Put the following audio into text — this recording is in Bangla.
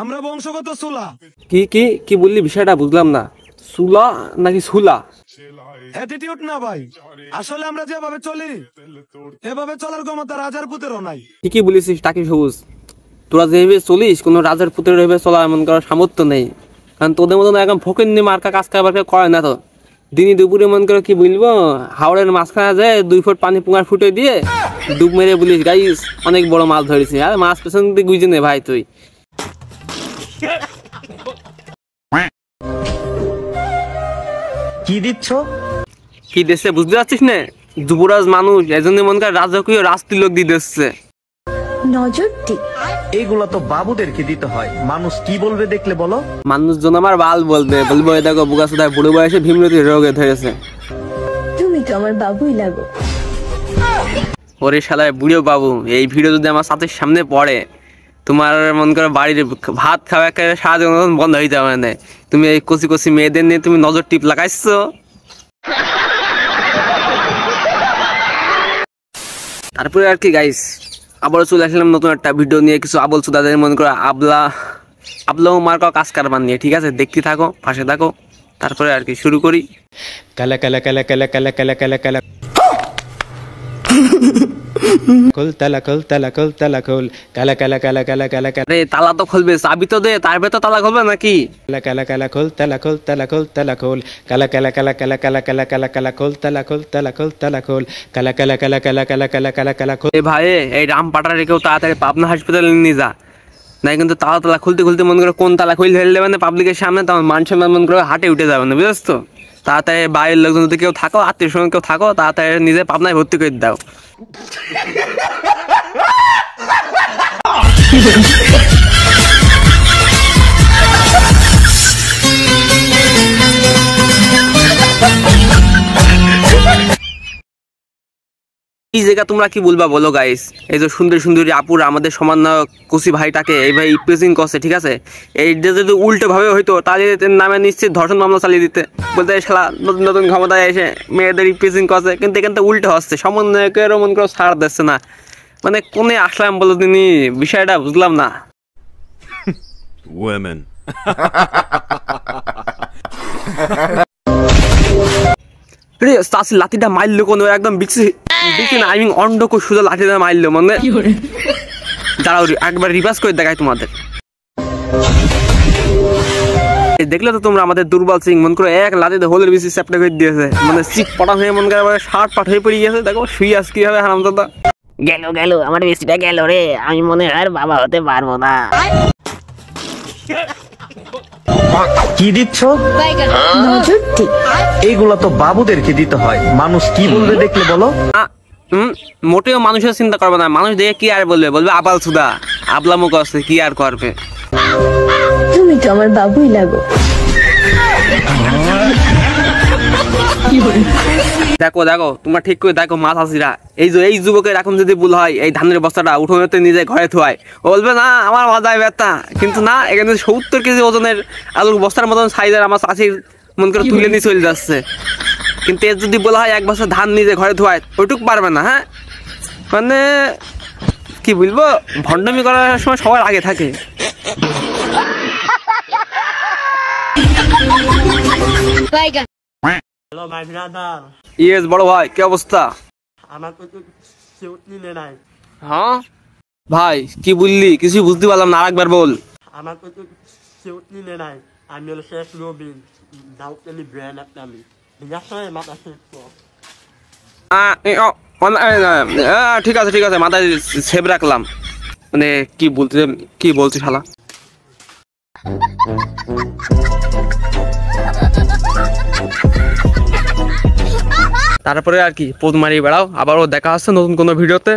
আমরা বংশগত সুলা। কি কি কি বললি? বিষয়টা বুঝলাম না। সুলা নাকি সুলা? অ্যাটিটিউড না ভাই, আসলে আমরা যেভাবে চলি এভাবে চলার ক্ষমতা রাজার পুতেরও নাই। ঠিকই বলেছিস টাকি সবুজ, তোরা যেভাবে চলিস কোনো রাজার পুত্রের ভেবে চলা এমন করার সামর্থ্য নেই। কারণ তোদের মতন একদম ফকির নিয়ে মার্কা কাজ কারবার করে না তো। দিনই দুপুরে মন করে কি বলবো, হাওড়ের মাঝখানে যায় 2 ফুট পানি পুঙ্গার ফুটে দিয়ে ডুব মেরে বলিস গাইস অনেক বড় মাছ ধরেছি। আর মাছ পেছন দিয়ে গুইজে নে ভাই তুই। কি দিচ্ছ? কি দেশে বুঝতে পারছিস না? যুবরাজ মানুষ এজন্য মন করে রাজকীয় রাজতিলক দিয়ে দিচ্ছে। নজরটি এগুলা তো বাবুদেরকে দিতে হয়, মানুষ কি বলবে দেখলে বলো? মানুষজন আমার বাল বলবে, বলবো এই দেখো বুকা সুদায় বুড়ো বয়সে ভীমরতি রোগে ধরেছে। তুমি তো আমার বাবুই লাগো। ওরে শালায় বুড়ো বাবু, এই ভিডিও যদি আমার সাথে সামনে পড়ে তোমার মন করে বাড়ির ভাত খাওয়া একেবারে সারাদিন বন্ধ হয়ে যাবে না। তুমি এই কচি কচি মেয়েদের নিয়ে তুমি নজর টিপ লাগাইছো। তারপরে আর কি গাইস, আবারও চলে আসলাম নতুন একটা ভিডিও নিয়ে, কিছু আবল সুদাদের মন করে আবলাও মার্কা কাজ কারবার নিয়ে। ঠিক আছে, দেখতে থাকো, পাশে থাকো। তারপরে আর কি শুরু করি। কালা কালা কালা কালা কালা কালা কালা কালা খোল তালা খোল তালা খোল তালা খোল কালা কালা কালা কালা কালা কালা আরে তালা তো খুলবে, চাবি তো দে, তার ভেতর তালা খুলবে নাকি? কালা কালা খোল তালা খোল তালা খোল তালা খোল কালা কালা কালা কালা কালা কালা কালা কালা খোল তালা খোল তালা খোল তালা খোল কালা কালা কালা কালা কালা কালা কালা কালা খোল। এ ভাই, এই রাম পাটা রেখেও তাড়াতাড়ি পাবনা হাসপাতালে নিয়ে যা, নাই কিন্তু তালা খুলতে খুলতে মন করে কোন তালা খুলে ফেললে মানে পাবলিকের সামনে তখন মানুষের মন করে হাটে উঠে যাবে না, বুঝেছ তো? তাড়াতাড়ি বাইরের লোকজন যদি কেউ থাকো, আত্মীয় স্বজন কেউ থাকো, তাড়াতাড়ি নিজে পাবনায় ভর্তি করে দাও। এই জায়গা তোমরা কি বলবা বলো গাইস? এই যে সুন্দর সুন্দরী আপুর আমাদের সমান কুসি ভাইটাকে এই ভাই প্রেজিং করছে, ঠিক আছে? এই যদি উল্টো ভাবে হইতো তাহলে নামে নিশ্চিত ধর্ষণ মামলা চালিয়ে দিতে, বলতে শালা নতুন নতুন ক্ষমতায় এসে মেয়েদের প্রেজিং করছে। কিন্তু এখান থেকে উল্টো হচ্ছে, সমন্বয়কের মন করে ছাড় দিচ্ছে না। মানে কোনে আসলাম বলো তিনি, বিষয়টা বুঝলাম না। Women. লাঠিটা মারলো কোন একদম বিক্সি না, আই মিন অন্ডকো সুদা লাঠিটা মারলো, মানে দাঁড়াও একবার রিভার্স করে দেখাই তোমাদের। দেখলে তো তোমরা আমাদের দুর্বল সিং মন করে এক লাঠিতে হোলের বেশি চ্যাপটা করে দিয়েছে, মানে চিপ পটা হয়ে মন করে শার্ট পাট হয়ে পড়ে গেছে। দেখো শুই আস কি হবে হারামজাদা। গেল গেল আমার বেশিটা গেল রে, আমি মনে হয় আর বাবা হতে পারবো না। কি দিচ্ছ? নজরটি এগুলা তো বাবুদেরকে দিতে হয়, মানুষ কি বলবে দেখলে বলো? মোটেও মানুষের চিন্তা করবে না, মানুষ দেখে কি আর বলবে, বলবে আবাল সুদা আবলা মুখ আছে, কি আর করবে। তুমি তো আমার বাবুই লাগো। দেখো দেখো তোমরা ঠিক করে দেখো মাছ আসিরা, এই যুবকের এখন যদি ভুল হয় এই ধানের বস্তাটা উঠোনেতে নিজে ঘরে থুয়ায়, ও বলবে না আমার মাথায় ব্যথা, কিন্তু না এখানে 70 কেজি ওজনের আলুর বস্তার মতন সাইজের আমার চাষির মন করে তুলে নিয়ে চলে যাচ্ছে। কিন্তু এর যদি বলা হয় 1 বছর ধান নিজে ঘরে থুয়ায়, ওইটুক পারবে না। হ্যাঁ মানে কি বলবো, ভণ্ডামি করার সময় সবার আগে থাকে। Hello my brother. ইয়েস বড় ভাই, কি অবস্থা? আমাকে তো সিউট নিলে নাই। হ্যাঁ ভাই কি বললি, কিছু বুঝতে পারলাম না, আরেকবার বল। আমাকে তো সিউট নিলে নাই, আমি হলো শেষ রবিন দাউতলি ব্র্যান্ড একটা আমি বিনাশে মাথা শেষ কর। ঠিক আছে ঠিক আছে, মাথায় সেভ রাখলাম। মানে কি বলছি শালা। তারপরে আর কি পোদ মারিয়ে বেড়াও। আবারও দেখা হচ্ছে নতুন কোনো ভিডিওতে।